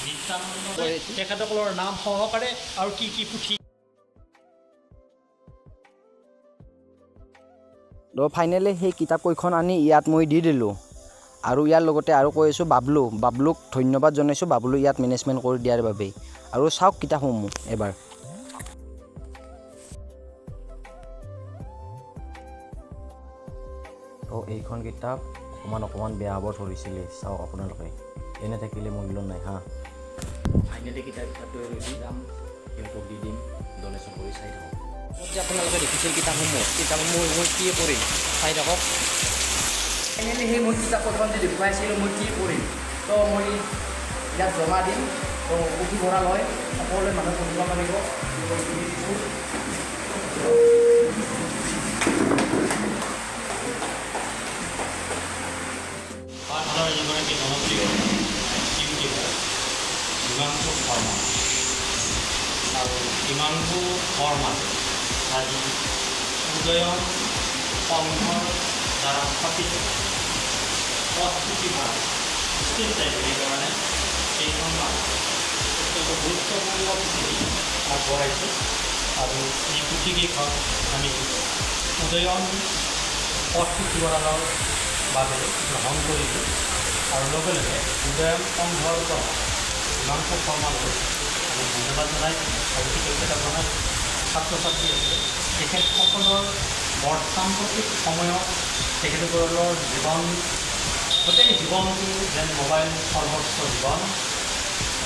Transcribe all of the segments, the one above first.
নিত্যানন্দ তেখেতসকলৰ নাম সহকাৰে আৰু কি পুথি তো ফাইনেলি সেই কিতাপ কেইখন আনি ইয়াত মই দি দিলোঁ আৰু ইয়াৰ লগতে আৰু কৈ আছোঁ বাবলুক ধন্যবাদ জনাইছোঁ বাবলু ইয়াত মেনেজমেণ্ট কৰি দিয়াৰ বাবে আৰু চাওক কিতাপসমূহ এবাৰ তো এইখন কিতাপ অকণমান বেয়া হ'ব ধৰিছিলে চাওক আপোনালোকে এনে থাকিলে মূল্য নাই হা ফাইনেলি কিতাপটো ৰেডি যাম সিহঁতক দি দিম ডনেশ্যন কৰি চাই থাকক যে আপোনালোকে দেখিছিল কিতাপসমূহ মই কি কৰিম চাই থাকক ফাইনেলি সেই মই কিতাপখন যে দেখুৱাইছিলোঁ মই কি কৰিম তো মই ইয়াত জমা দিম তো পুথিভঁৰাল হয় সকলোৱে মানুহ পঢ়িব পাৰিব পাঠশালাৰ যিগৰাকী জনপ্ৰিয় ইউটিউবাৰ হিমাংশু শৰ্মা আৰু হিমাংশু শৰ্মা আজি উদয়ন সংঘৰ দ্বাৰা স্থাপিত পুথিভঁৰাল ষ্টেট লাইব্ৰেৰীৰ কাৰণে এইখন অত্যন্ত গুৰুত্বপূৰ্ণ পুথি আগবঢ়াইছে আৰু এই পুথিকেইখন আমি উদয়ন পুথিভঁৰালৰ বাবে গ্ৰহণ কৰিছোঁ আৰু লগে লগে উদয়ন সংঘৰ পৰা হিমাংশু শৰ্মালৈ আমি ধন্যবাদ জনাইছোঁ আৰু কৃতজ্ঞতা জনাইছোঁ ছাত্ৰ ছাত্ৰী আছে তেখেতসকলৰ বৰ্তমানপ্ৰতিক সময়ত তেখেতসকলৰ গোটেই জীৱনটো যেন মোবাইল সৰ্বস্ব জীৱন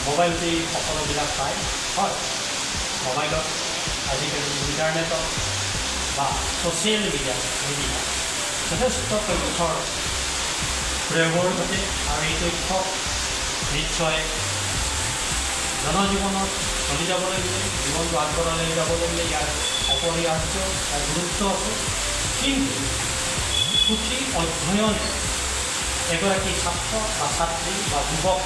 মোবাইলতেই সকলোবিলাক পায় হয় মোবাইলত আজিকালি ইণ্টাৰনেটত বা ছ'চিয়েল মিডিয়া যথেষ্ট তথ্যৰ প্ৰয়োগৰ ঘটে আৰু এই তথ্য নিশ্চয় জনজীৱনত চলি যাবলৈ জীৱনটো আগবঢ়াই লৈ যাবলৈ ইয়াৰ অপৰিহাৰ্য গুৰুত্ব আছে কিন্তু পুথি অধ্যয়নে এগৰাকী ছাত্ৰ বা ছাত্ৰী বা যুৱক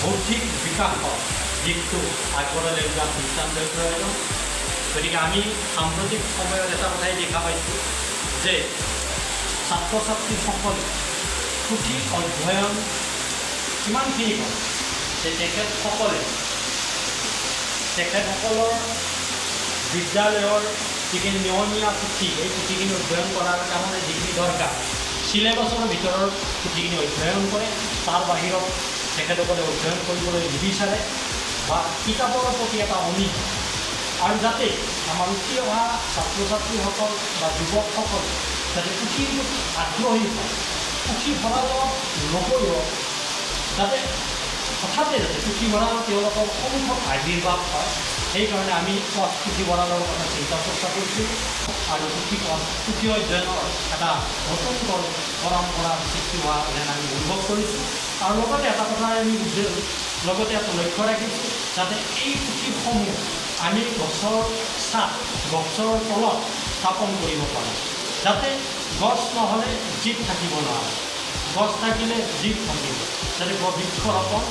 বৌদ্ধিক বিকাশৰ দিশটো আগবঢ়াই লৈ যোৱাত নিতান্তই প্ৰয়োজন গতিকে আমি সাম্প্ৰতিক সময়ত এটা কথাই দেখা পাইছোঁ যে ছাত্ৰ ছাত্ৰীসকলে পুথি অধ্যয়ন কিমানখিনি কৰে যে তেখেতসকলৰ বিদ্যালয়ৰ যিখিনি নিয়মীয়া পুথি এই পুথিখিনি অধ্যয়ন কৰাৰ কাৰণে যিখিনি দৰকাৰ চিলেবাছৰ ভিতৰৰ পুথিখিনি অধ্যয়ন কৰে তাৰ বাহিৰত তেখেতসকলে অধ্যয়ন কৰিবলৈ নিবিচাৰে বা কিতাপৰ প্ৰতি এটা অনীহা আৰু যাতে আমাৰ উঠি অহা ছাত্ৰ ছাত্ৰীসকল বা যুৱকসকল যাতে পুথিৰ প্ৰতি আগ্ৰহী হয় পুথিভঁৰালত নগৈও যাতে হঠাতে যাতে পুথিভঁৰালত তেওঁলোকৰ সন্মুখত আৱিৰ্ভাৱ হয় সেইকাৰণে আমি পুথিভঁৰালৰ কথা চিন্তা চৰ্চা কৰিছোঁ আৰু পুথি অধ্যয়নৰ এটা নতুন পৰম্পৰা সৃষ্টি হোৱা যেন আমি অনুভৱ কৰিছোঁ আৰু লগতে এটা কথা আমি লগতে এটা লক্ষ্য ৰাখিছোঁ যাতে এই পুথিসমূহ আমি গছৰ তলত স্থাপন কৰিব পাৰোঁ যাতে গছ নহ'লে জীৱ থাকিব নোৱাৰে গছ থাকিলে জীৱ থাকিব যাতে বৃক্ষৰোপণ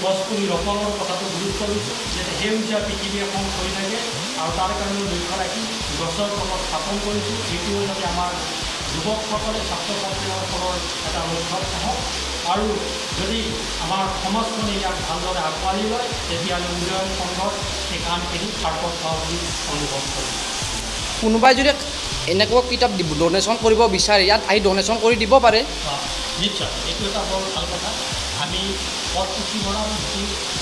গছপুলি ৰোপণৰ কথাটো গুৰুত্ব দিছোঁ যাতে সেউজীয়া পৃথিৱী এখন হৈ থাকে আৰু তাৰ কাৰণেও লক্ষ্য ৰাখি গছৰ তলত স্থাপন কৰিছোঁ যিটোও যাতে আমাৰ যুৱকসকলে ছাত্ৰ ছাত্ৰীসকলৰ এটা লক্ষ্য হওক আৰু যদি আমাৰ সমাজখনে ইয়াক ভালদৰে আগবাঢ়ি লয় তেতিয়াহ'লে উদয়ন সংঘৰ সেই কামখিনি সাৰ্থক হোৱা বুলি অনুভৱ কৰিম কোনোবাই যদি এনেকুৱা কিতাপ ডনেশ্যন কৰিব বিচাৰে ইয়াত আহি ডনেশ্যন কৰি দিব পাৰে নিশ্চয় এইটো এটা বৰ ভাল কথা আমি পুথিভঁৰাল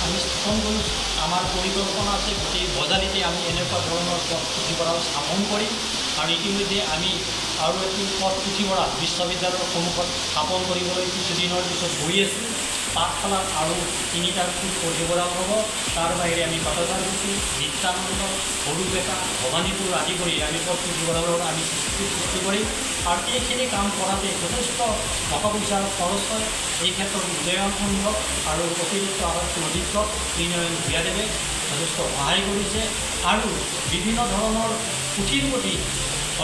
আমি স্থাপন কৰিছোঁ আমাৰ পৰিকল্পনা আছে গোটেই বজালিতে আমি এনেকুৱা ধৰণৰ পুথিভঁৰাল স্থাপন কৰিম আৰু ইতিমধ্যে আমি আৰু এটি পুথিভঁৰাল বিশ্ববিদ্যালয়ৰ সন্মুখত স্থাপন কৰিবলৈ কিছুদিনৰ পিছত গৈ আছোঁ পাঠশালাত আৰু 3টা পুথিভঁৰাল হ'ব তাৰ বাহিৰে আমি পাটদাৰকুছি নিত্যানন্দ সৰুপেটা ভৱানীপুৰ আদি কৰি আমি পুথিভঁৰালৰ আমি সৃষ্টি কৰিম আৰু এইখিনি কাম কৰাতে যথেষ্ট টকা পইচাৰ খৰচ হয় এই ক্ষেত্ৰত উদয়ন সংঘ আৰু অতিৰিক্ত অধিক শ্ৰীনয়ন ভূঞাদেৱে যথেষ্ট সহায় কৰিছে আৰু বিভিন্ন ধৰণৰ পুথিৰ প্ৰতি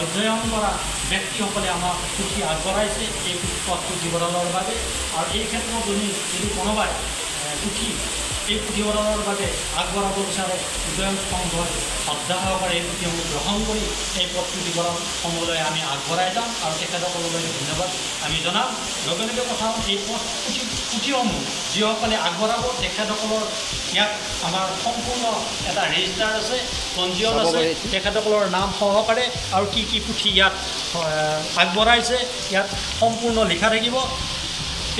অধ্যয়ন কৰা ব্যক্তিসকলে আমাক পুথি আগবঢ়াইছে এই পুথিভঁৰালৰ বাবে আৰু এই ক্ষেত্ৰত যদি কোনোবাই পুথি এই পুথিভঁৰালৰ বাবে আগবঢ়াব বিচাৰে উদয়ন সংঘই শ্ৰদ্ধা সহকাৰে এই পুথিসমূহ গ্ৰহণ কৰি এই পুথিভঁৰাল সমূহলৈ আমি আগবঢ়াই যাম আৰু তেখেতসকললৈ ধন্যবাদ আমি জনাম। লগে লগে কথা এই পুথিসমূহ যিসকলে আগবঢ়াব তেখেতসকলৰ ইয়াত আমাৰ সম্পূৰ্ণ এটা ৰেজিষ্টাৰ আছে, পঞ্জীয়ন আছে, তেখেতসকলৰ নাম সহকাৰে আৰু কি কি পুথি ইয়াত আগবঢ়াইছে ইয়াত সম্পূৰ্ণ লিখা থাকিব।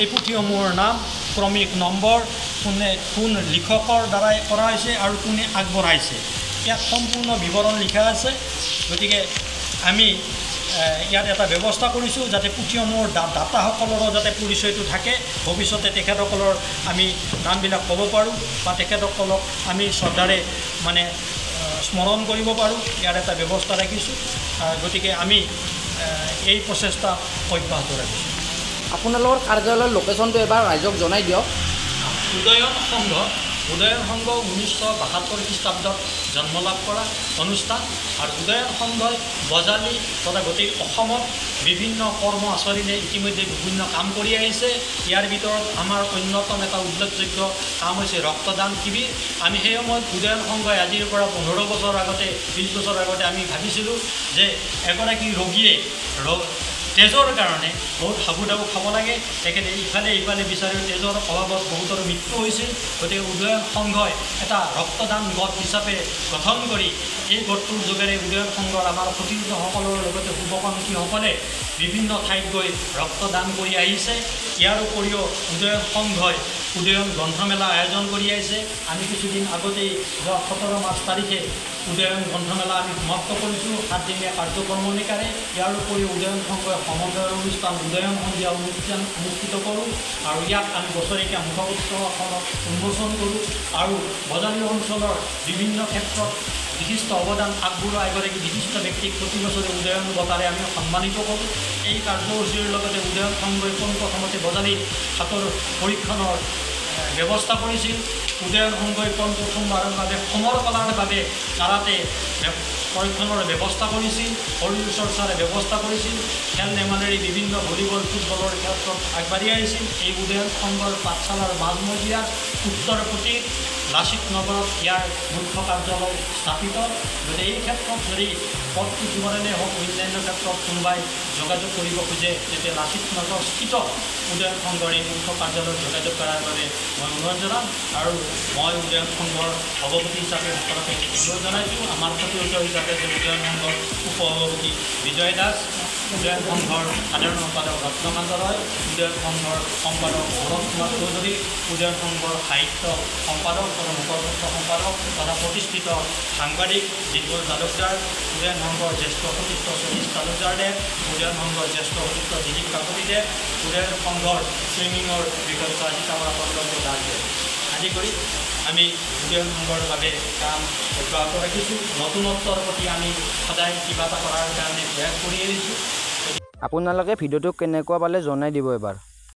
এই পুথিসমূহৰ নাম, ক্ৰমিক নম্বৰ, কোন লিখকৰ দ্বাৰাই কৰা হৈছে আৰু কোনে আগবঢ়াইছে, ইয়াত সম্পূৰ্ণ বিৱৰণ লিখা আছে। গতিকে আমি ইয়াত এটা ব্যৱস্থা কৰিছোঁ যাতে পুথিসমূহৰ দাতাসকলৰো যাতে পৰিচয়টো থাকে, ভৱিষ্যতে তেখেতসকলৰ আমি নামবিলাক ক'ব পাৰোঁ বা তেখেতসকলক আমি শ্ৰদ্ধাৰে মানে স্মৰণ কৰিব পাৰোঁ, ইয়াৰ এটা ব্যৱস্থা ৰাখিছোঁ। গতিকে আমি এই প্ৰচেষ্টা অব্যাহত ৰাখিছোঁ। আপোনালোকৰ কাৰ্যালয়ৰ লোকেশ্যনটো এবাৰ ৰাইজক জনাই দিয়ক। উদয়ন সংঘ 1972 খ্ৰীষ্টাব্দত জন্ম লাভ কৰা অনুষ্ঠান আৰু উদয়ন সংঘই বজালী তথা গোটেই অসমত বিভিন্ন কৰ্ম আচৰণে ইতিমধ্যে বিভিন্ন কাম কৰি আহিছে। ইয়াৰ ভিতৰত আমাৰ অন্যতম এটা উল্লেখযোগ্য কাম হৈছে ৰক্তদান শিবিৰ। আমি সেই সময়ত উদয়ন সংঘই আজিৰ পৰা 15 বছৰ আগতে 20 বছৰ আগতে আমি ভাবিছিলোঁ যে এগৰাকী ৰোগীয়ে তেজৰ কাৰণে বহুত হাবুডাবু খাব লাগে, তেখেতে ইফালে বিচাৰি তেজৰ অভাৱত বহুতৰ মৃত্যু হৈছিল। গতিকে উদয়ন সংঘই এটা ৰক্তদান গোট হিচাপে গঠন কৰি এই গোটটোৰ যোগেৰে উদয়ন সংঘৰ আমাৰ সতীৰ্থসকলৰ লগতে শুভকাংক্ষীসকলে বিভিন্ন ঠাইত গৈ ৰক্তদান কৰি আহিছে। ইয়াৰ উপৰিও উদয়ন সংঘই উদয়ন গ্ৰন্থমেলা আয়োজন কৰি আহিছে। আমি কিছুদিন আগতেই 17 মাৰ্চ তাৰিখে উদয়ন গ্ৰন্থমেলা আমি সমাপ্ত কৰিছোঁ 7 দিনীয়া কাৰ্যক্ৰমণিকাৰে। ইয়াৰ উপৰিও উদয়ন সংঘই সমন্বয়ৰ অনুষ্ঠান উদয়ন সন্ধিয়া অনুষ্ঠান অনুষ্ঠিত কৰোঁ আৰু ইয়াত আমি বছৰেকীয়া মুখপত্ৰখনক উন্মোচন কৰোঁ আৰু বজালী অঞ্চলৰ বিভিন্ন ক্ষেত্ৰত বিশিষ্ট অৱদান আগবঢ়োৱা এগৰাকী বিশিষ্ট ব্যক্তিক প্ৰতি বছৰে উদয়ন বঁটাৰে আমি সন্মানিত কৰোঁ। এই কাৰ্যসূচীৰ লগতে উদয়ন সংঘই পোনপ্ৰথমতে বজালীত হাতৰ পৰীক্ষণৰ ব্যৱস্থা কৰিছিল। উদয়ন সংঘই পোনপ্ৰথমবাৰৰ বাবে সমৰ কলাৰ বাবে কাৰাতে পৰীক্ষণৰ ব্যৱস্থা কৰিছিল, শৰীৰ চৰ্চাৰ ব্যৱস্থা কৰিছিল, খেল ধেমালিৰ বিভিন্ন ভলীবল ফুটবলৰ ক্ষেত্ৰত আগবাঢ়ি আহিছিল। এই উদয়ন সংঘৰ পাঠশালাৰ মাজমজিয়াত উত্তৰপতি লাচিত নগৰত ইয়াৰ মুখ্য কাৰ্যালয় স্থাপিত। গতিকে এই ক্ষেত্ৰত যদি পথ পুথিভঁৰালে হওক অন্যান্য ক্ষেত্ৰত কোনোবাই যোগাযোগ কৰিব খোজে তেতিয়া লাচিত নগৰস্থিত উদয়ন সংঘৰ এই মুখ্য কাৰ্যালয়ত যোগাযোগ কৰাৰ বাবে মই অনুৰোধ জনাম আৰু মই উদয়ন সংঘৰ সভাপতি হিচাপে সকলোকে অনুৰোধ জনাইছোঁ। আমাৰ সতীৰ্থ হিচাপে যে উদয়ন সংঘৰ উপ সভাপতি বিজয় দাস, উদয়ন সংঘৰ সাধাৰণ সম্পাদক ৰত্নকান্ত ৰয়, উদয়ন সংঘৰ সম্পাদক ভৰত কুমাৰ চৌধুৰী, উদয়ন সংঘৰ সাহিত্য সম্পাদক তথা মুখপত্ৰ সম্পাদক তথা প্ৰতিষ্ঠিত সাংবাদিক দিগল তালুকদাৰ, উদয়ন সংঘৰ জ্যেষ্ঠ সতীৰ্থ সতীশ তালুকদাৰদেৱ, উদয়ন সংঘৰ জ্যেষ্ঠ সতীৰ্থ দিলীপ কাকতিদেৱ, উদয়ন সংঘৰ চুইমিঙৰ বিগত সীতামৰা পণ্ডিত দাসদেৱ আদি কৰি আমি উদয়ন সংঘৰ বাবে কাম অব্যাহত ৰাখিছোঁ। নতুনত্বৰ প্ৰতি আমি সদায় কিবা এটা কৰাৰ কাৰণে প্ৰয়াস কৰি আহিছোঁ। আপোনালোকে ভিডিঅ'টো কেনেকুৱা পালে জনাই দিব এবাৰ।